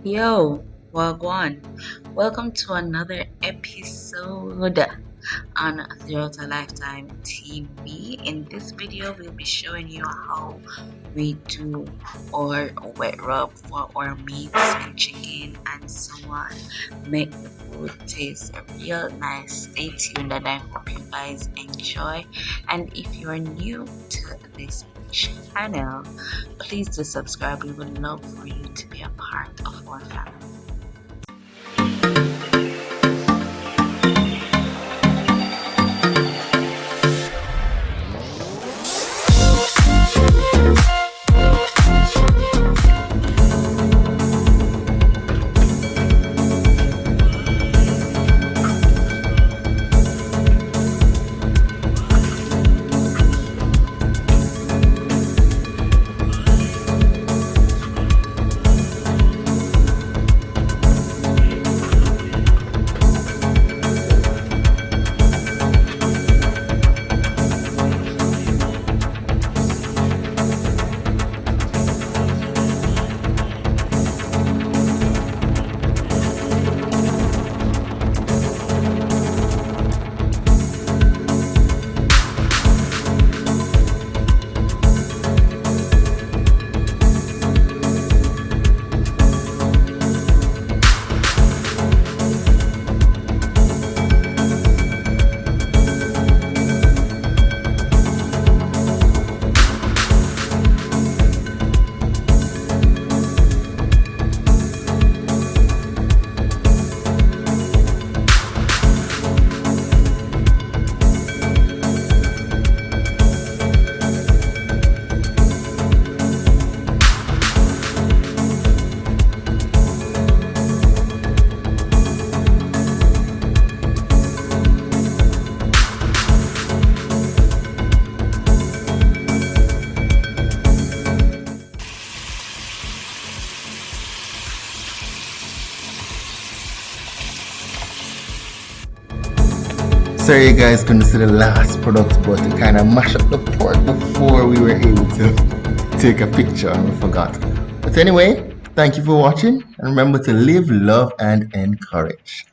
Yo, Wagwan. Welcome to another episode on Throughout a Lifetime TV. In this video, we'll be showing you how we do our wet rub for our meats and chicken and so on. Make the food taste real nice. Stay tuned and I hope you guys enjoy. And if you're new to this channel, please do subscribe. We would love for you to be a part of our family. Sorry you guys couldn't see the last product, but it kind of mashed up the pot before we were able to take a picture and we forgot. But anyway, thank you for watching and remember to live, love and encourage.